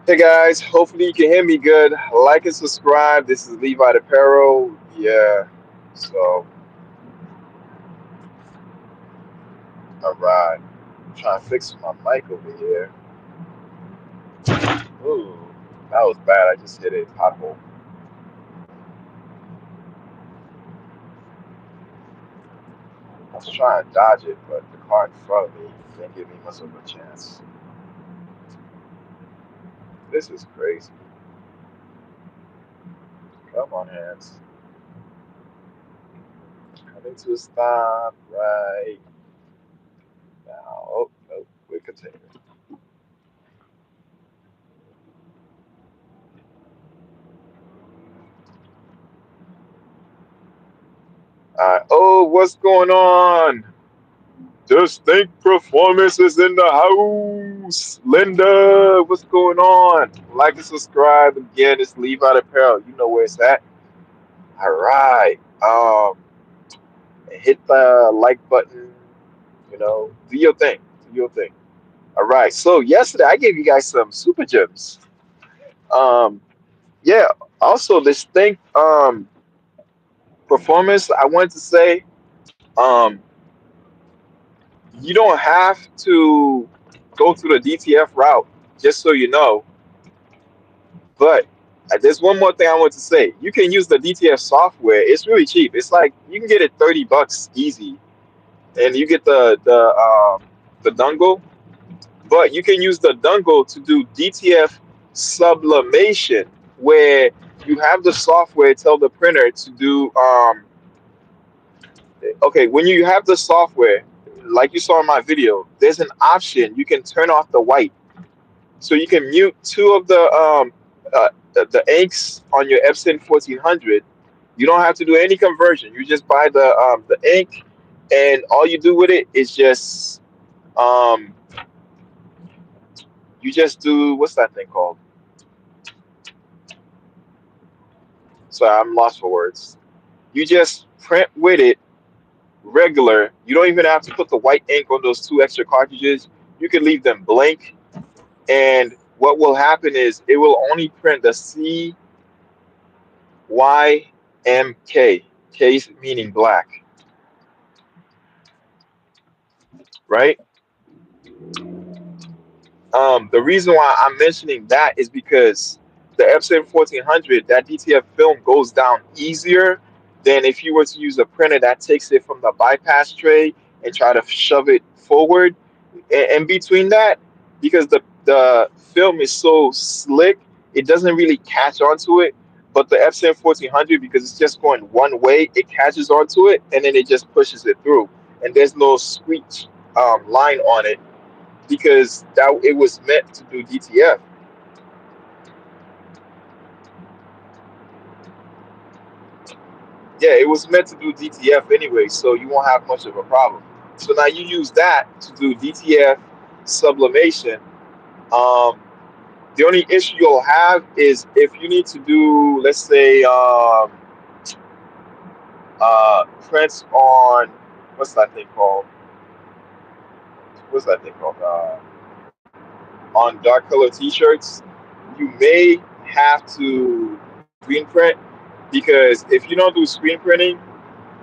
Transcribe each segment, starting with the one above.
Hey guys, hopefully you can hear me good. Like and subscribe. This is Levi Apparel. Yeah. So, all right. I'm trying to fix my mic over here. Ooh, that was bad. I just hit a pothole. I was trying to dodge it, but the car in front of me didn't give me much of a chance. This is crazy. Come on, hands. Coming to a stop right now. Oh, no, we continue. Oh, what's going on? Distinct performances in the house. Linda, what's going on? Like and subscribe again. It's Leave Out Apparel. You know where it's at. All right. Hit the like button. Do your thing. Do your thing. All right. So yesterday I gave you guys some super gems. Um, yeah. Also, distinct performance. I wanted to say, um, you don't have to go through the DTF route. Just so you know. But there's one more thing I want to say. You can use the DTF software. It's really cheap. It's like you can get it $30 easy, and you get the dongle. But you can use the dongle to do DTF sublimation, where you have the software tell the printer to do. Okay, when you have the software, like you saw in my video, there's an option you can turn off the white. So you can mute two of the inks on your Epson 1400. You don't have to do any conversion. You just buy the ink, and all you do with it is just um, you just do what's that thing called? So I'm lost for words. You just print with it regular. You don't even have to put the white ink on those two extra cartridges. You can leave them blank, and what will happen is it will only print the CYMK. K meaning black, right? The reason why I'm mentioning that is because the Epson 1400, that DTF film goes down easier than if you were to use a printer that takes it from the bypass tray and try to shove it forward. And between that, because the film is so slick, it doesn't really catch onto it. But the Epson 1400, because it's just going one way, it catches onto it and then it just pushes it through. And there's no squeak line on it because that it was meant to do DTF. Yeah, it was meant to do DTF anyway, so you won't have much of a problem. So now you use that to do DTF sublimation. Um, the only issue you'll have is if you need to do, let's say, prints on what's that thing called? What's that thing called? On dark color T-shirts, you may have to screen print because if you don't do screen printing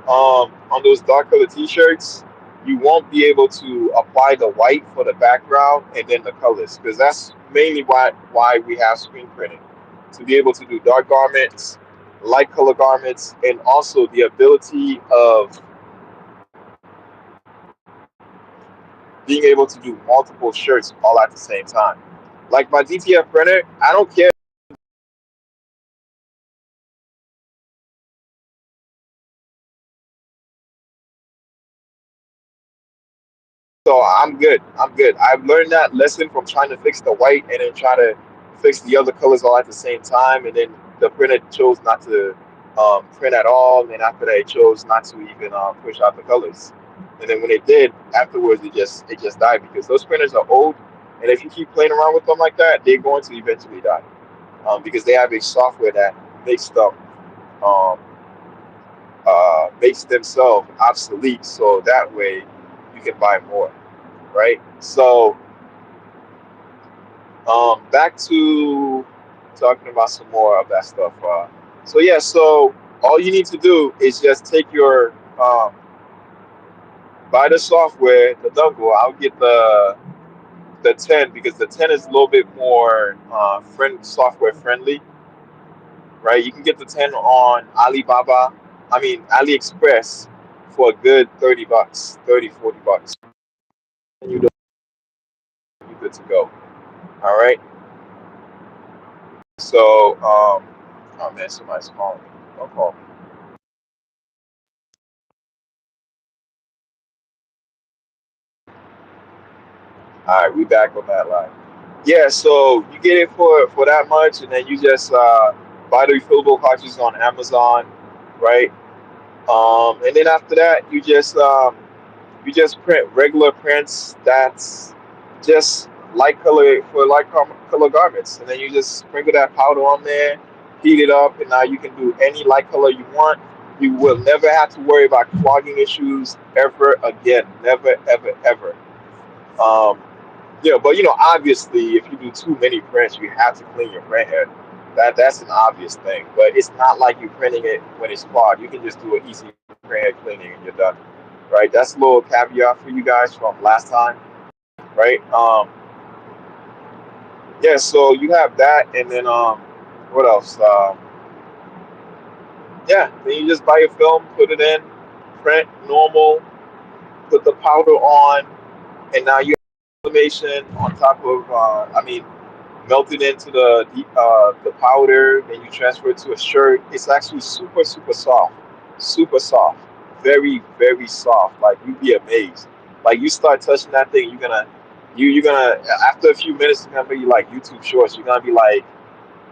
on those dark color t-shirts, you won't be able to apply the white for the background and then the colors because that's mainly why we have screen printing to be able to do dark garments, light color garments, and also the ability of being able to do multiple shirts all at the same time. Like my DTF printer, I don't care. So I'm good. I'm good. I've learned that lesson from trying to fix the white and then try to fix the other colors all at the same time. And then the printer chose not to print at all. And after that, it chose not to even push out the colors. And then when it did, afterwards, it just died because those printers are old. And if you keep playing around with them like that, they're going to eventually die because they have a software that makes them um, makes themselves obsolete. So that way, you can buy more, right? So Back to talking about some more of that stuff. So yeah, so all you need to do is just take your buy the software, the dongle. I'll get the 10 because the 10 is a little bit more software friendly, right? You can get the 10 on Alibaba, I mean AliExpress for a good 30 bucks, 30, 40 bucks. And you're good to go. All right. So, oh man, somebody's calling me. Don't call me. All right, we back on that line. Yeah, so you get it for that much, and then you just buy the refillable cartridges on Amazon, right? And then after that, you just print regular prints that's just light color for color garments, and then you just sprinkle that powder on there, heat it up, and now you can do any light color you want. You will never have to worry about clogging issues ever again. Never, ever, ever. Um, yeah, but obviously, if you do too many prints, you have to clean your print head. That's an obvious thing. But it's not like you're printing it when it's clogged. You can just do an easy print head cleaning and you're done. Right? That's a little caveat for you guys from last time. Right? Yeah. So you have that, and then what else? Yeah. Then you just buy your film, put it in, print normal, put the powder on, and now you have information on top of. I mean, melted into the powder, then you transfer it to a shirt. It's actually super super soft, super soft, very very soft. Like you'd be amazed. Like you start touching that thing, you're gonna after a few minutes, it's gonna be like YouTube Shorts. You're gonna be like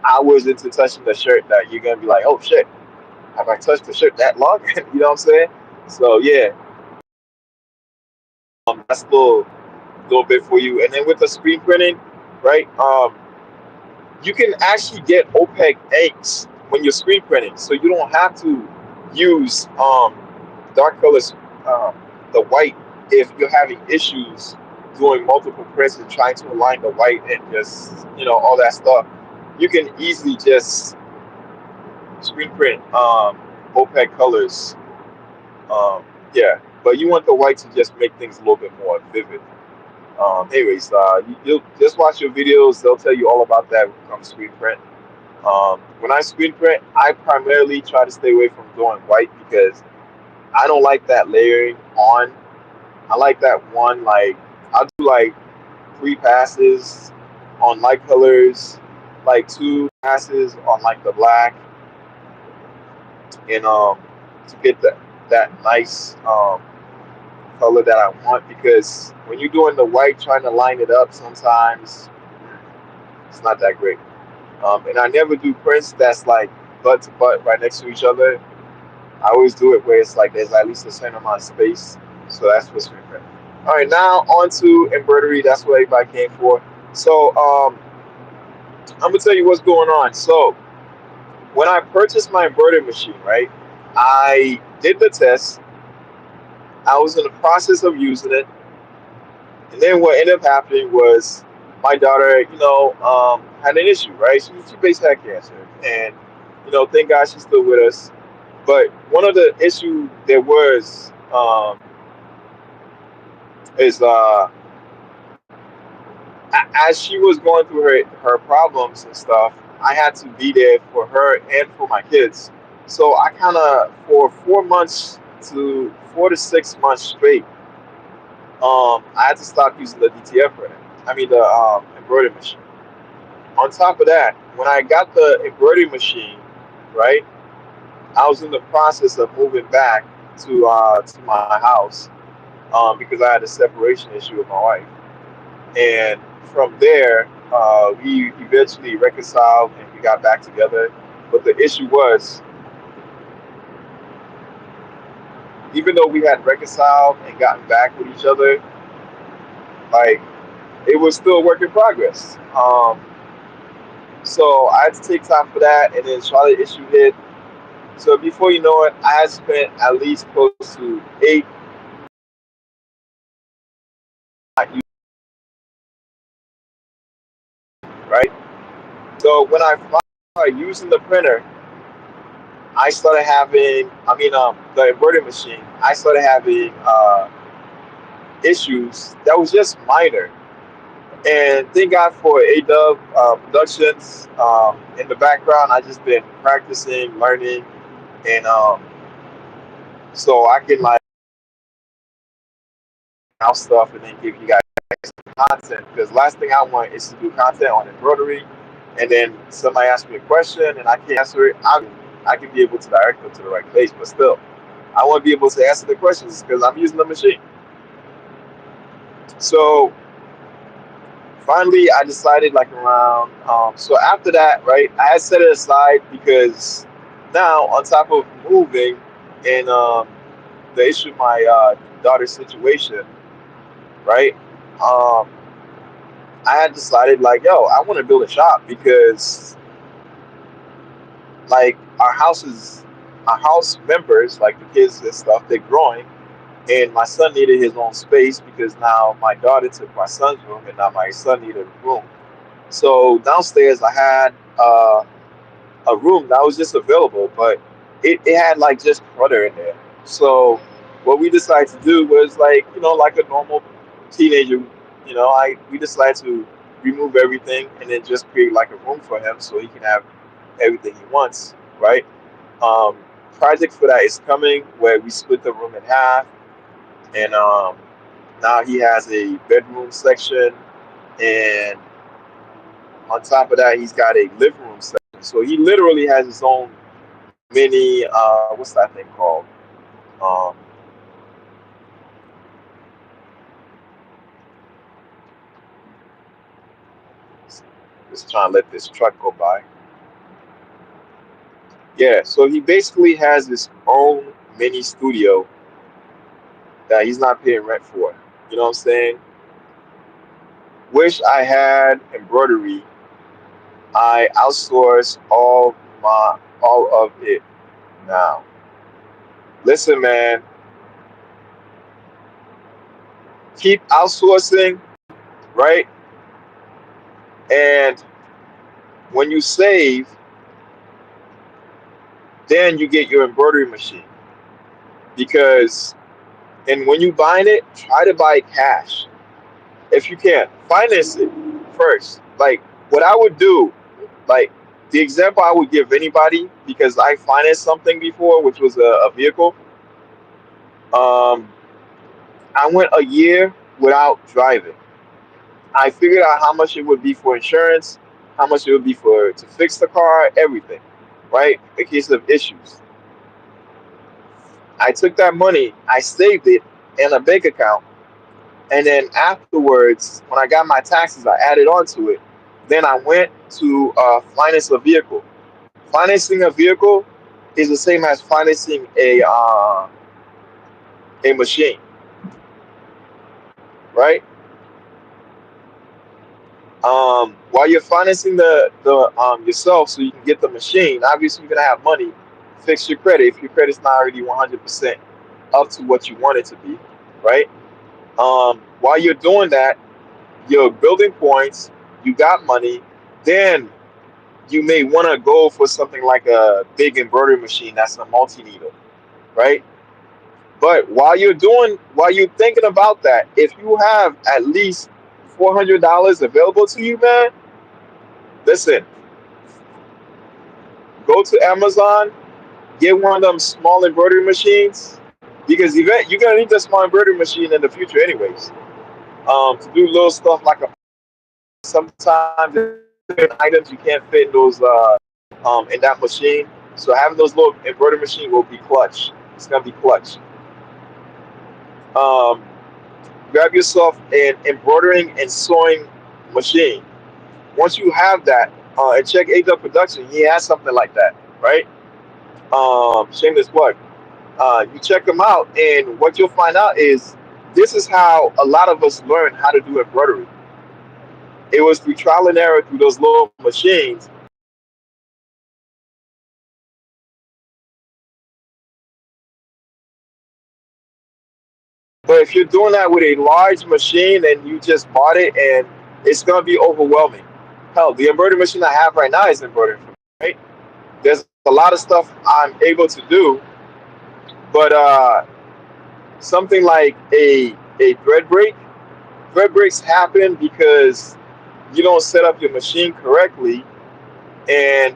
hours into touching the shirt that you're gonna be like, oh shit, have I touched the shirt that long? You know what I'm saying? So yeah, that's a little bit for you. And then with the screen printing, right? You can actually get opaque inks when you're screen printing, so you don't have to use dark colors, um, the white, if you're having issues doing multiple prints and trying to align the white and just all that stuff. You can easily just screen print opaque colors. Yeah, but you want the white to just make things a little bit more vivid. Anyways, you'll just watch your videos; they'll tell you all about that when it comes to screen print. When I screen print, I primarily try to stay away from doing white because I don't like that layering on. I like that one, like, I'll do like three passes on light colors, like two passes on like the black, and to get that nice color that I want, because when you're doing the white trying to line it up, sometimes it's not that great. And I never do prints that's like butt to butt right next to each other. I always do it where it's like there's at least a certain amount of space. So that's what's screen print. All right, now on to embroidery. That's what everybody came for. So I'm gonna tell you what's going on. So when I purchased my embroidery machine, right, I did the test. I was in the process of using it, and then what ended up happening was my daughter, had an issue, right? She basically had cancer, and thank God she's still with us. But one of the issue there was is as she was going through her problems and stuff, I had to be there for her and for my kids. So I kind of for 4 months to 4 to 6 months straight, I had to stop using the DTF printer. I mean the embroidery machine. On top of that, when I got the embroidery machine, right, I was in the process of moving back to my house because I had a separation issue with my wife. And from there, we eventually reconciled and we got back together. But the issue was, even though we had reconciled and gotten back with each other, like it was still a work in progress. So I had to take time for that, and then Charlotte issue hit. So before you know it, I had spent at least close to 8 not right? So when I started using the printer, I started having, the embroidery machine. I started having issues that was just minor. And thank God for AW Productions in the background. I just been practicing, learning, and so I can like out stuff and then give you guys content. Because last thing I want is to do content on embroidery, and then somebody asks me a question and I can't answer it. I can be able to direct them to the right place, but still, I want to be able to answer the questions because I'm using the machine. So finally, I decided like around. So after that, right, I had set it aside because now on top of moving and the issue of my daughter's situation, right? Um, I had decided like, yo, I want to build a shop because like our house members, like the kids and stuff, they're growing, and my son needed his own space because now my daughter took my son's room, and now my son needed a room. So downstairs, I had a room that was just available, but it had like just clutter in there. So what we decided to do was like, like a normal teenager, I we decided to remove everything and then just create like a room for him so he can have everything he wants, right? Um, Project for that is coming where we split the room in half, and now he has a bedroom section, and on top of that, he's got a living room section. So he literally has his own mini, what's that thing called? Um, just trying to let this truck go by. Yeah, so he basically has his own mini studio that he's not paying rent for. You know what I'm saying? Wish I had embroidery. I outsource all of it now. Listen, man, keep outsourcing, right? And when you save, then you get your embroidery machine. Because and when you buying it, try to buy cash. If you can, finance it first. Like what I would do, like the example I would give anybody, because I financed something before, which was a vehicle. Um, I went a year without driving. I figured out how much it would be for insurance, how much it would be for to fix the car, everything, right? In case of issues. I took that money, I saved it in a bank account, and then afterwards, when I got my taxes, I added on to it. Then I went to finance a vehicle. Financing a vehicle is the same as financing a machine, right? While you're financing the yourself, so you can get the machine. Obviously, you're gonna have money. Fix your credit if your credit's not already 100% up to what you want it to be, right? While you're doing that, you're building points. You got money. Then you may want to go for something like a big embroidery machine that's a multi needle, right? But while you're thinking about that, if you have at least $400 available to you, man, listen, go to Amazon, get one of them small embroidery machines, because you're gonna need the small embroidery machine in the future, anyways, to do little stuff like a. Sometimes certain items you can't fit in those in that machine. So having those little embroidery machine will be clutch. It's gonna be clutch. Um, Grab yourself an embroidering and sewing machine. Once you have that, and check AW Production, he has something like that, right? Shameless plug. You check them out, and what you'll find out is this is how a lot of us learn how to do embroidery. It was through trial and error through those little machines. But if you're doing that with a large machine and you just bought it, and it's gonna be overwhelming. Hell, the embroidery machine I have right now is embroidering for me, right? There's a lot of stuff I'm able to do, but something like a thread breaks happen because you don't set up your machine correctly, and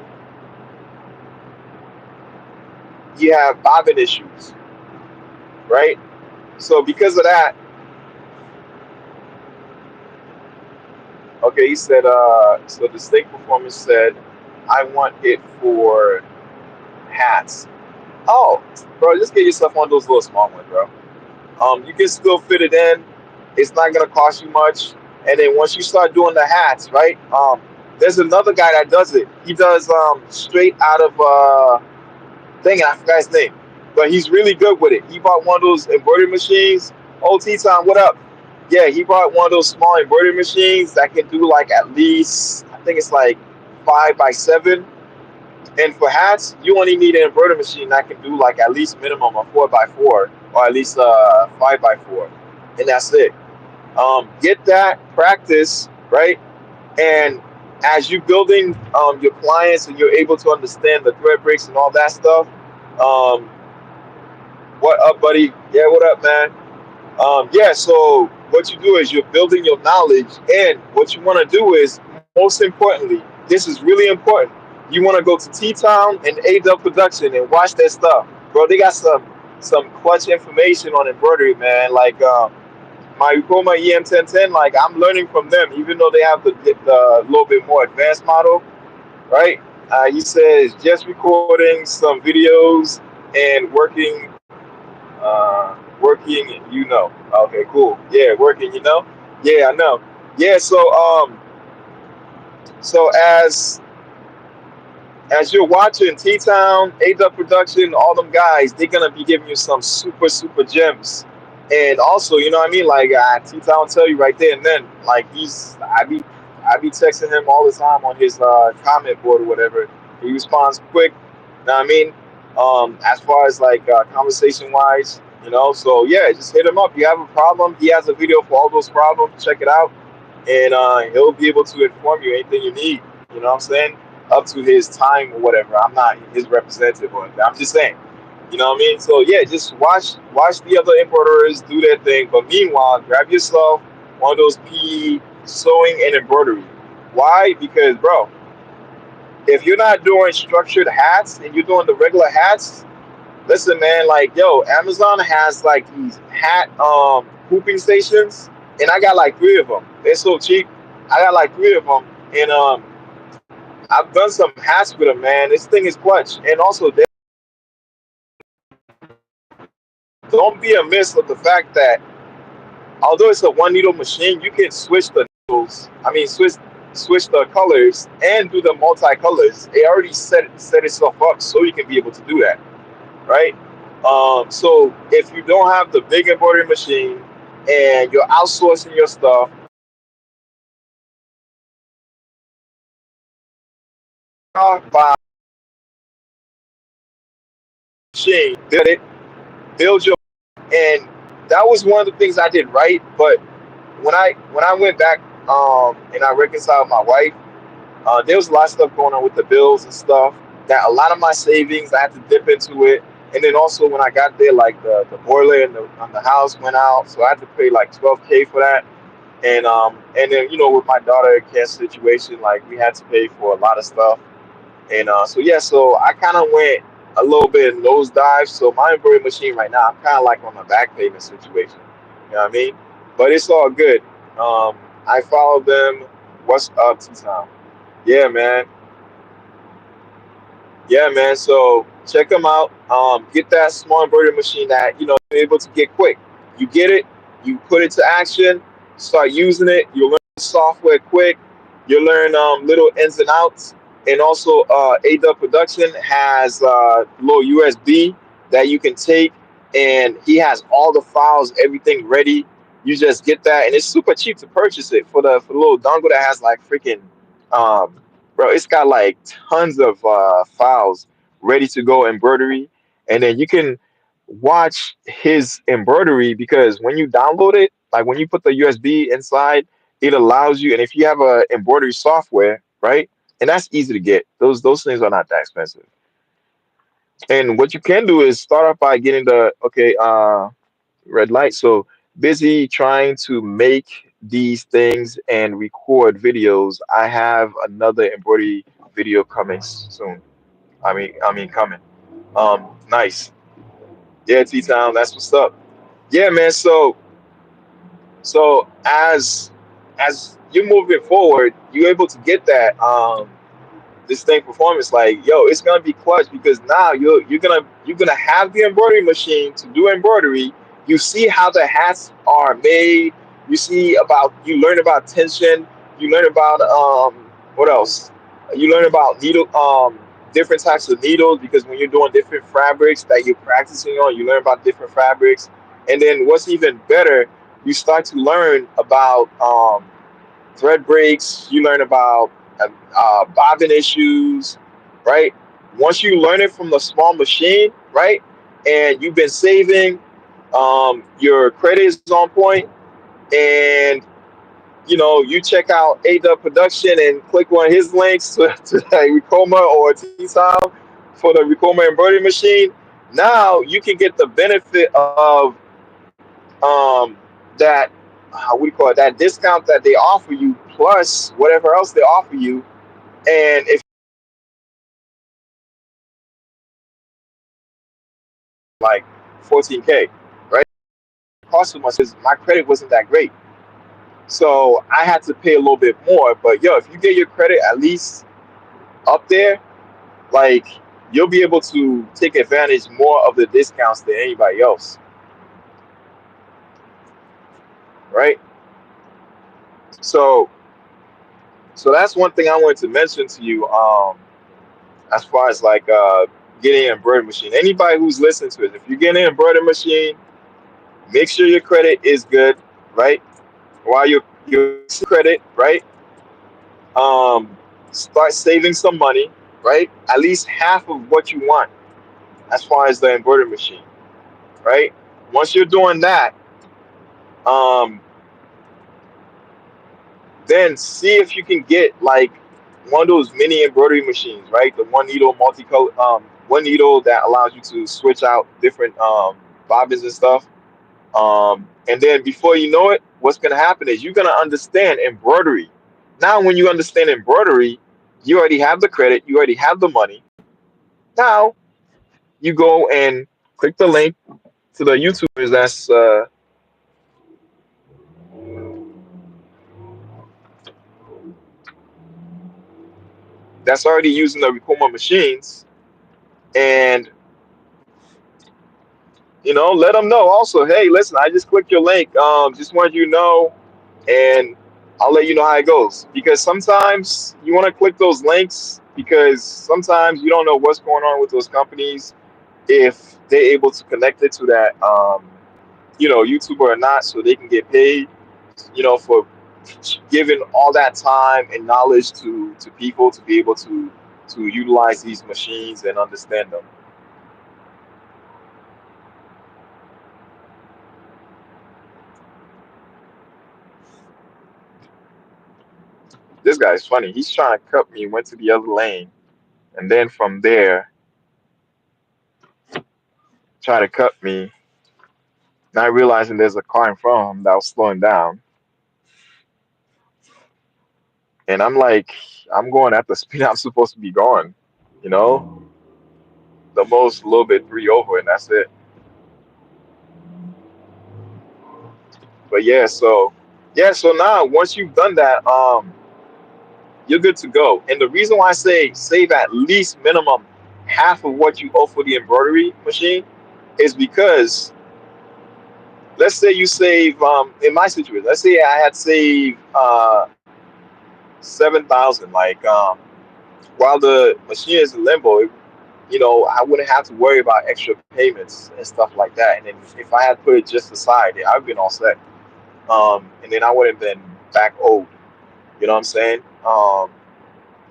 you have bobbin issues, right? So because of that, okay, he said, so Distinct Performance said, I want it for hats. Oh, bro, just get yourself one of those little small ones, bro. You can still fit it in. It's not gonna cost you much. And then once you start doing the hats, right? There's another guy that does it. He does straight out of dang it, I forgot his name, but he's really good with it. He bought one of those embroidery machines. Oh, T-Time, what up? Yeah, he bought one of those small embroidery machines that can do like at least, I think it's like 5 by 7. And for hats, you only need an embroidery machine that can do like at least minimum a 4 by 4 or at least 5 by 4, and that's it. Get that practice right, and as you building your clients and you're able to understand the thread breaks and all that stuff. Um, what up, buddy? Yeah, what up, man? Yeah, so what you do is you're building your knowledge, and what you want to do is, most importantly, this is really important. You want to go to T Town and A Production and watch their stuff, bro. They got some clutch information on embroidery, man. Like my Ukoma EM1010, like I'm learning from them, even though they have the little bit more advanced model, right? He says just recording some videos and working, you know. Okay, cool. Yeah, working, you know. Yeah, I know. Yeah, so as you're watching T Town, A Production, all them guys, they're gonna be giving you some super gems. And also, you know what I mean? Like T Town tell you right there and then, like I be texting him all the time on his comment board or whatever. He responds quick. You know what I mean? As far as like conversation wise, you know. So yeah, just hit him up. You have a problem? He has a video for all those problems. Check it out, and he'll be able to inform you anything you need. You know what I'm saying? Up to his time or whatever. I'm not his representative or anything. I'm just saying. You know what I mean? So yeah, just watch the other embroiderers do their thing. But meanwhile, grab yourself one of those PE sewing and embroidery. Why? Because bro, if you're not doing structured hats and you're doing the regular hats, listen, man, like yo, Amazon has like these hat hooping stations, and I got like 3 of them. They're so cheap. I got like 3 of them, and I've done some hats with them, man. This thing is clutch, and also don't be amiss of the fact that although it's a one needle machine, you can switch the needles. I mean, switch the colors and do the multicolors. It already set itself up so you can be able to do that, right? So if you don't have the big embroidery machine and you're outsourcing your stuff, by machine, build it, build your, and that was one of the things I did right. But when I went back and I reconciled with my wife, there was a lot of stuff going on with the bills and stuff that a lot of my savings I had to dip into it. And then also when I got there, like the boiler on the house went out, so I had to pay like 12K for that. And then with my daughter cancer situation, like we had to pay for a lot of stuff. And so yeah, so I kind of went a little bit in those dives. So my embroidery machine right now, I'm kind of like on a back payment situation. You know what I mean? But it's all good. I follow them. What's up, T-Time? Yeah, man. Yeah, man. So check them out. Get that small embroidery machine that you're able to get quick. You get it, you put it to action, start using it. You learn the software quick. You learn little ins and outs. And also, AW Production has little USB that you can take, and he has all the files, everything ready. You just get that, and it's super cheap to purchase it for the little dongle that has like freaking um, bro, it's got like tons of files ready to go embroidery, and then you can watch his embroidery because when you download it, like when you put the USB inside, it allows you. And if you have a embroidery software, right? And that's easy to get. Those things are not that expensive. And what you can do is start off by getting the red light. So busy trying to make these things and record videos. I have another embroidery video coming soon. I mean coming. Nice. Yeah, T Town, that's what's up. Yeah, man. So as you're moving forward, you're able to get that distinct performance. Like, yo, it's gonna be clutch because now you're gonna have the embroidery machine to do embroidery. You see how the hats are made. You learn about tension. You learn about what else? You learn about needle different types of needles because when you're doing different fabrics that you're practicing on, you learn about different fabrics. And then what's even better, you start to learn about thread breaks. You learn about bobbin issues, right? Once you learn it from the small machine, right, and you've been saving, your credit is on point, and you check out AW Production and click on his links to Ricoma or T-Time for the Ricoma embroidery machine. Now you can get the benefit of that how we call it that discount that they offer you plus whatever else they offer you. And if like 14K, right? Cost so much because my credit wasn't that great. So I had to pay a little bit more. But yo, if you get your credit at least up there, like you'll be able to take advantage more of the discounts than anybody else, right? So so that's one thing I wanted to mention to you. As far as like getting an embroidery machine. Anybody who's listening to it, if you're getting an embroidery machine, make sure your credit is good, right? While you're credit, right? Start saving some money, right? At least half of what you want as far as the embroidery machine, right? Once you're doing that, um, then see if you can get like one of those mini embroidery machines, right? The one needle multicolor, one needle that allows you to switch out different bobbins and stuff. And then before you know it, what's going to happen is you're going to understand embroidery. Now, when you understand embroidery, you already have the credit, you already have the money. Now, you go and click the link to the YouTubers that's already using the Ricoma machines, and let them know also. Hey, listen, I just clicked your link. Just wanted you to know, and I'll let you know how it goes. Because sometimes you want to click those links because sometimes you don't know what's going on with those companies if they're able to connect it to that YouTuber or not, so they can get paid, for giving all that time and knowledge to people to be able to utilize these machines and understand them. This guy's funny. He's trying to cut me, went to the other lane, and then from there try to cut me, not realizing there's a car in front of him that was slowing down. And I'm like, I'm going at the speed I'm supposed to be going, you know, the most a little bit three over, and that's it. But yeah, so now once you've done that, you're good to go. And the reason why I say save at least minimum half of what you owe for the embroidery machine is because let's say you save in my situation, let's say I had saved 7,000, like while the machine is in limbo, I wouldn't have to worry about extra payments and stuff like that. And then if I had put it just aside, I've been all set. And then I wouldn't have been back owed. You know what I'm saying?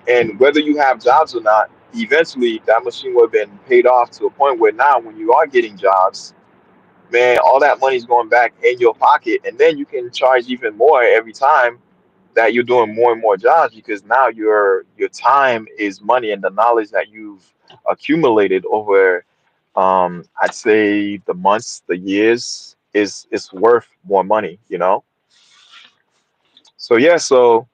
And whether you have jobs or not, eventually that machine would have been paid off to a point where now, when you are getting jobs, man, all that money's going back in your pocket, and then you can charge even more every time that you're doing more and more jobs because now your time is money, and the knowledge that you've accumulated over I'd say the months, the years is worth more money, you know? So yeah, so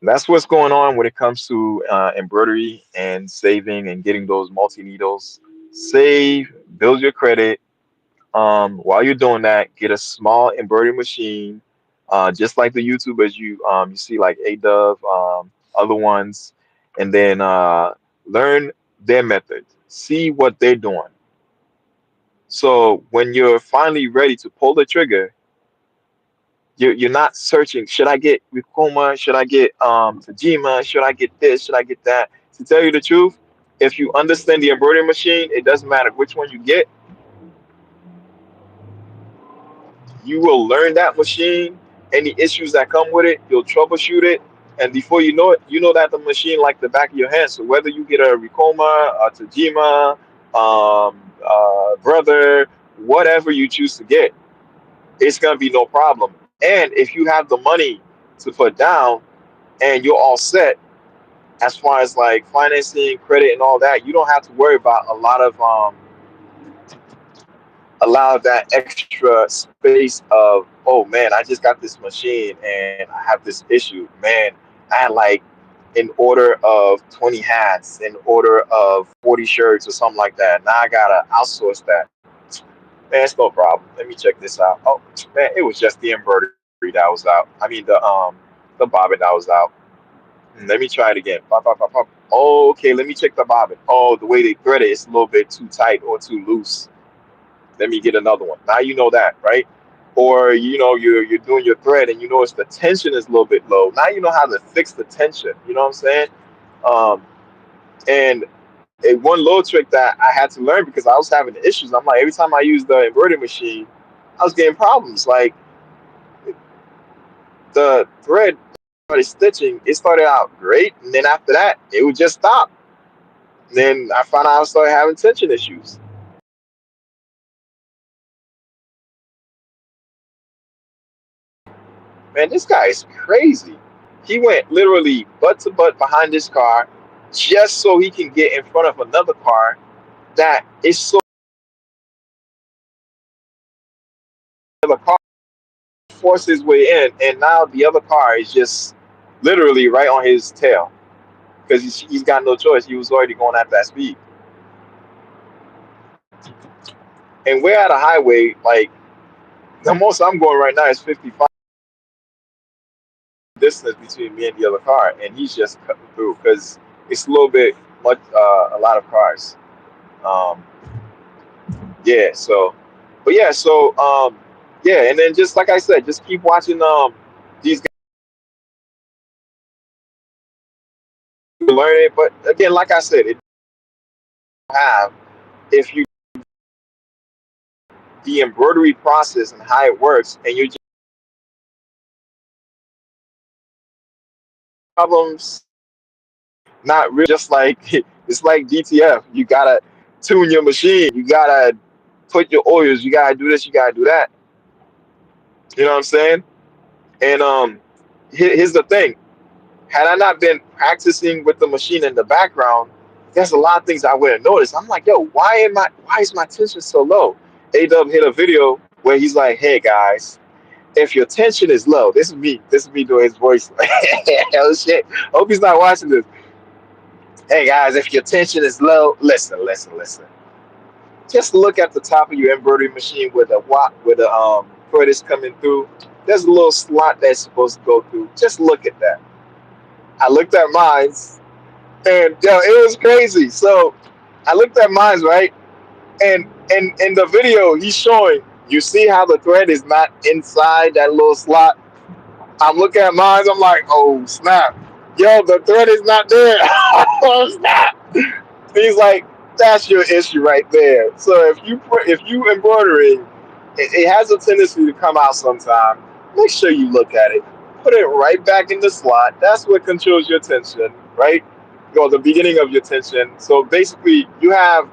that's what's going on when it comes to embroidery and saving and getting those multi needles. Save, build your credit. While you're doing that, get a small embroidery machine, just like the YouTubers you see like A-Dove, other ones, and then learn their method. See what they're doing. So when you're finally ready to pull the trigger, you're not searching. Should I get Rikoma? Should I get Tajima? Should I get this? Should I get that? To tell you the truth, if you understand the embroidery machine, it doesn't matter which one you get. You will learn that machine. Any issues that come with it, you'll troubleshoot it, and before you know it, you know that the machine like the back of your hand. So whether you get a Rikoma, a Tajima, brother, whatever you choose to get, it's gonna be no problem. And if you have the money to put down and you're all set as far as like financing, credit, and all that, you don't have to worry about a lot of that extra space of, oh man, I just got this machine and I have this issue. Man, I had like an order of 20 hats, an order of 40 shirts or something like that. Now I gotta outsource that. Man, it's no problem. Let me check this out. Oh man, it was just the embroidery that was out. I mean the bobbin that was out. Let me try it again. Pop, pop, pop, pop. Oh, okay, let me check the bobbin. Oh, the way they thread it is a little bit too tight or too loose. Let me get another one. Now you know that, right? Or you're doing your thread and you notice the tension is a little bit low. Now you know how to fix the tension. You know what I'm saying? And one little trick that I had to learn because I was having issues. I'm like, every time I used the embroidery machine, I was getting problems. Like the thread started stitching, it started out great, and then after that, it would just stop. And then I found out I started having tension issues. Man, this guy is crazy. He went literally butt to butt behind this car just so he can get in front of another car that is so the car forced his way in, and now the other car is just literally right on his tail because he's got no choice. He was already going at that speed, and we're at a highway. Like the most I'm going right now is 55 distance between me and the other car, and he's just cutting through because it's a little bit much, a lot of cars. Um, yeah, so, but yeah, so yeah, and then just like I said, just keep watching these guys learn it. But again, like I said, it have if you the embroidery process and how it works, and you just problems, not really just like it's like DTF. You gotta tune your machine. You gotta put your oils. You gotta do this. You gotta do that. You know what I'm saying? And here's the thing: had I not been practicing with the machine in the background, there's a lot of things I wouldn't notice. I'm like, yo, why is my tension so low? A-Dub hit a video where he's like, hey guys, if your tension is low, this is me doing his voice. Hell shit. Hope he's not watching this. Hey guys, if your tension is low, listen. Just look at the top of your embroidery machine where the thread is coming through. There's a little slot that's supposed to go through. Just look at that. I looked at mine, and yo, it was crazy. So I looked at mine, right? And in the video, he's showing. You see how the thread is not inside that little slot. I'm looking at mine. I'm like, oh snap, yo, the thread is not there. Oh snap. He's like, that's your issue right there. So if you embroidering, it has a tendency to come out sometime. Make sure you look at it. Put it right back in the slot. That's what controls your tension, right? Or the beginning of your tension. So basically, you have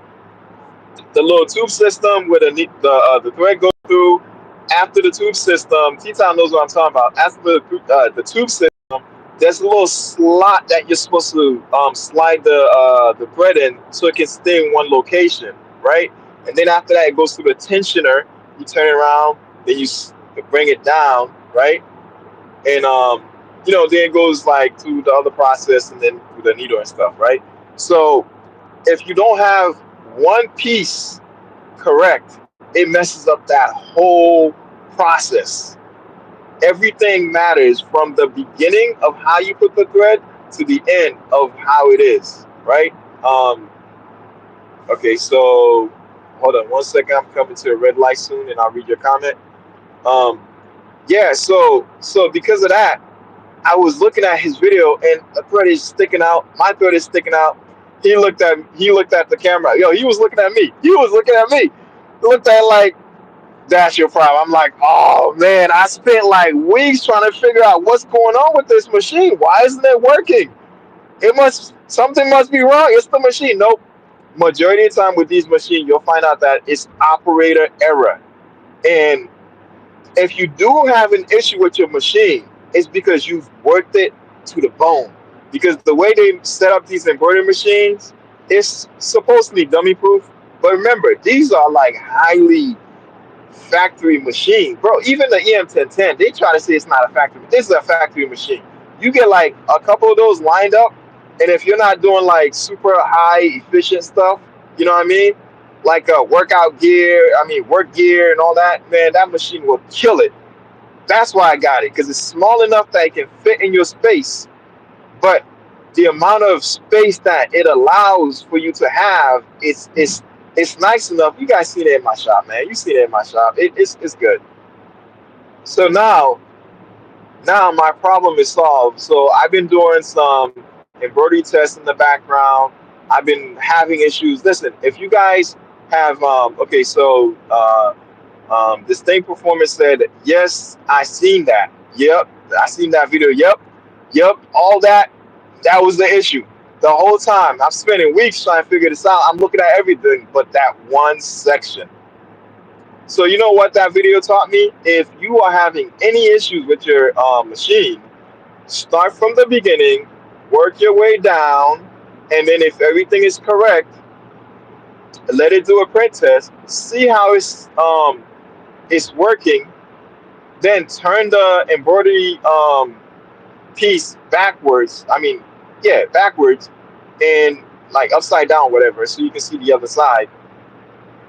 the little tube system where the thread goes through. After the tube system, T-Town knows what I'm talking about. After the tube system, there's a little slot that you're supposed to slide the bread in so it can stay in one location, right? And then after that, it goes through the tensioner. You turn it around, then bring it down, right? And then it goes like to the other process and then to the needle and stuff, right? So if you don't have one piece correct, it messes up that whole process. Everything matters from the beginning of how you put the thread to the end of how it is, right? Um, okay, so hold on 1 second. I'm coming to a red light soon, and I'll read your comment. Um, yeah, so because of that, I was looking at his video, and the thread is sticking out. My thread is sticking out. He looked at the camera. Yo, he was looking at me. He was looking at me. He looked at it like, that's your problem. I'm like, oh man, I spent like weeks trying to figure out what's going on with this machine. Why isn't it working? Something must be wrong. It's the machine. Nope. Majority of the time with these machines, you'll find out that it's operator error. And if you do have an issue with your machine, it's because you've worked it to the bone. Because the way they set up these embroidery machines, it's supposedly dummy proof. But remember, these are like highly factory machine, bro. Even the EM1010, they try to say it's not a factory. This is a factory machine. You get like a couple of those lined up, and if you're not doing like super high efficient stuff, you know what I mean? Like workout gear, work gear and all that, man, that machine will kill it. That's why I got it, because it's small enough that it can fit in your space, but the amount of space that it allows for you to have it's nice enough. You guys seen it in my shop, man. You seen it in my shop. It's good. So now my problem is solved. So I've been doing some embroidery tests in the background. I've been having issues. Listen, if you guys have okay, so Distinct Performance said, yes, I seen that. Yep, I seen that video. Yep, all that. That was the issue. The whole time, I'm spending weeks trying to figure this out. I'm looking at everything but that one section. So you know what that video taught me? If you are having any issues with your machine, start from the beginning, work your way down, and then if everything is correct, let it do a print test, see how it's working, then turn the embroidery piece backwards. Yeah, backwards, and like upside down, whatever, so you can see the other side.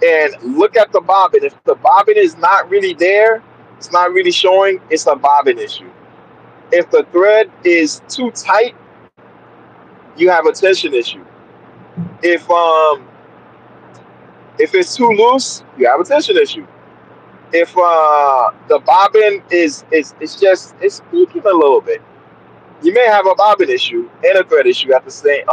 And look at the bobbin. If the bobbin is not really there, it's not really showing, it's a bobbin issue. If the thread is too tight, you have a tension issue. If if it's too loose, you have a tension issue. If the bobbin is it's just it's peaking a little bit, you may have a bobbin issue and a thread issue at the same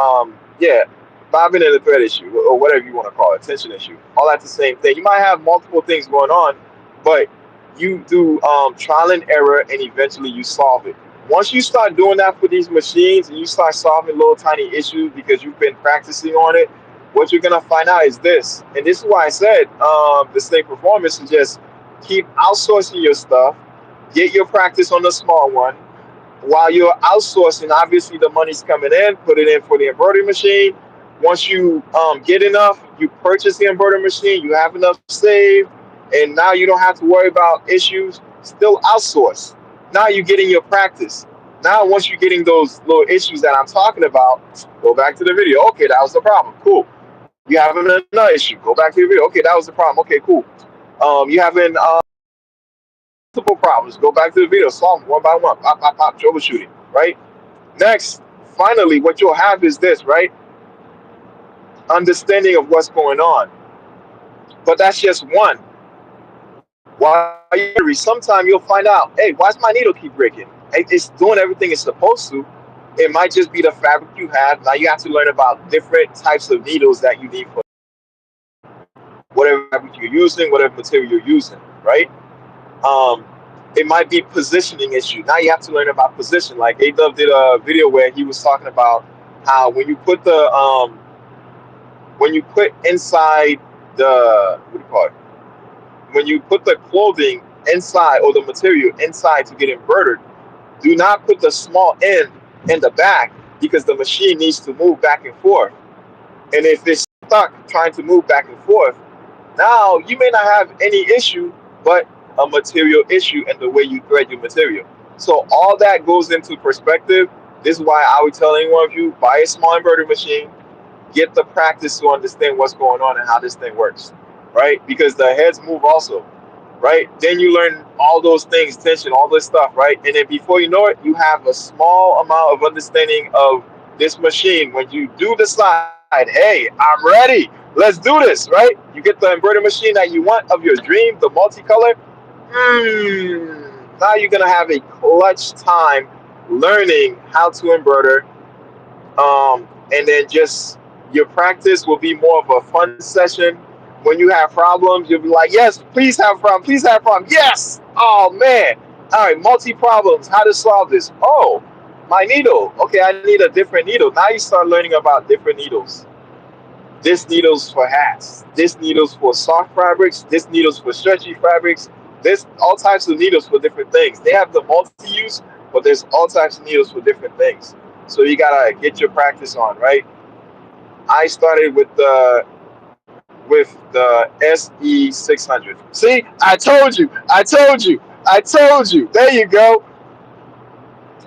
yeah, bobbin and a thread issue, or whatever you want to call it, tension issue, all at the same thing. You might have multiple things going on, but you do trial and error, and eventually you solve it. Once you start doing that for these machines and you start solving little tiny issues because you've been practicing on it, what you're gonna find out is this. And this is why I said the same performance is just keep outsourcing your stuff, get your practice on the small one. While you're outsourcing, obviously the money's coming in, put it in for the embroidery machine. Once you get enough, you purchase the embroidery machine, you have enough saved, and now you don't have to worry about issues. Still outsource. Now you're getting your practice. Now, once you're getting those little issues that I'm talking about, go back to the video. Okay, that was the problem. Cool. You having another issue? Go back to the video. Okay, that was the problem. Okay, cool. You having multiple problems? Go back to the video. Solve them one by one. Pop, pop, pop. Troubleshooting. Right. Next, finally, what you'll have is this. Right. Understanding of what's going on. But that's just one. While you're sometimes you'll find out, hey, why's my needle keep breaking? It's doing everything it's supposed to. It might just be the fabric you have. Now you have to learn about different types of needles that you need for whatever fabric you're using, whatever material you're using, right? Um, it might be positioning issue. Now you have to learn about position. Like A-Dub did a video where he was talking about how when you put inside the what do you call it? When you put the clothing inside or the material inside to get embroidered. Do not put the small end in the back because the machine needs to move back and forth. And if it's stuck trying to move back and forth, now you may not have any issue, but a material issue in the way you thread your material. So all that goes into perspective. This is why I would tell any one of you, buy a small embroidery machine, get the practice to understand what's going on and how this thing works, right? Because the heads move also, right? Then you learn all those things, tension, all this stuff, right? And then before you know it, you have a small amount of understanding of this machine. When you do decide, hey, I'm ready, let's do this, right? You get the embroidery machine that you want of your dream, the multicolor. Now you're gonna have a clutch time learning how to embroider, and then just your practice will be more of a fun session. When you have problems, you'll be like, yes, please have a problem, please have a problem, yes, oh man, all right, multi problems, how to solve this. Oh, my needle, okay, I need a different needle. Now you start learning about different needles. This needles for hats, this needles for soft fabrics, this needles for stretchy fabrics. There's all types of needles for different things. They have the multi-use, but there's all types of needles for different things. So you gotta get your practice on, right? I started with the SE 600. See, I told you, I told you, I told you. There you go.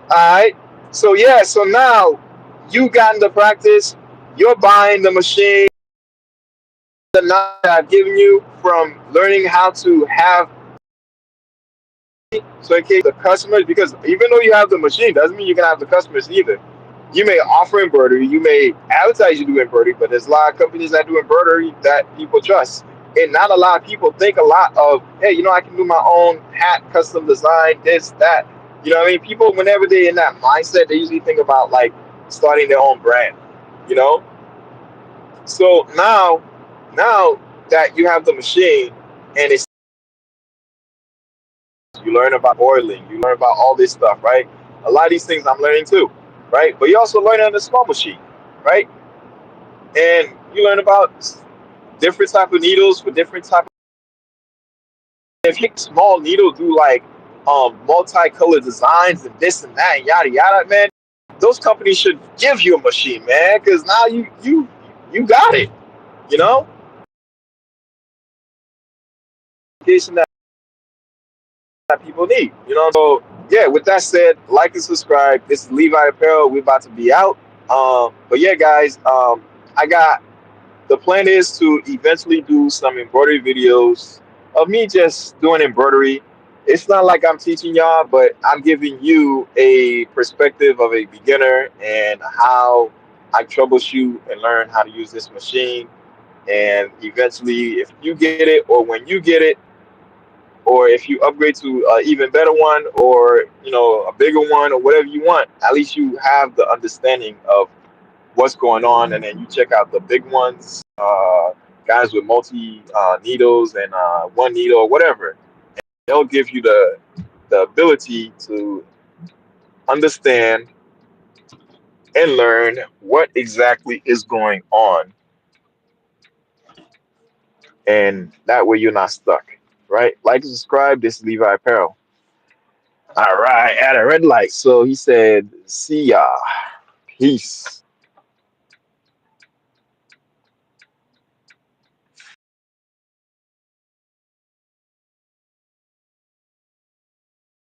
All right. So yeah, so now you got into practice. You're buying the machine, the knowledge I've given you from learning how to have. So in case the customers, because even though you have the machine, doesn't mean you're gonna have the customers either. You may offer embroidery, you may advertise you do embroidery, but there's a lot of companies that do embroidery that people trust. And not a lot of people think a lot of, hey, I can do my own hat, custom design, this, that. You know what I mean? People, whenever they're in that mindset, they usually think about like starting their own brand, you know? So now that you have the machine and it's, you learn about boiling, you learn about all this stuff, right? A lot of these things I'm learning too, right? But you also learn on the small machine, right? And you learn about different type of needles for different type. If you small needle do like multicolored designs and this and that and yada yada, man, those companies should give you a machine, man, because now you got it, you know. That people need, So yeah, with that said, like and subscribe. This is Levi Apparel. We're about to be out. But yeah, guys, I got the plan is to eventually do some embroidery videos of me just doing embroidery. It's not like I'm teaching y'all, but I'm giving you a perspective of a beginner and how I troubleshoot and learn how to use this machine. And eventually, if you get it, or when you get it, or if you upgrade to an even better one, or a bigger one, or whatever you want, at least you have the understanding of what's going on. And then you check out the big ones, guys with multi needles and one needle or whatever. They'll give you the ability to understand and learn what exactly is going on, and that way you're not stuck, right? Like and subscribe. This is Levi Apparel. All right, at a red light. So he said, see ya. Peace.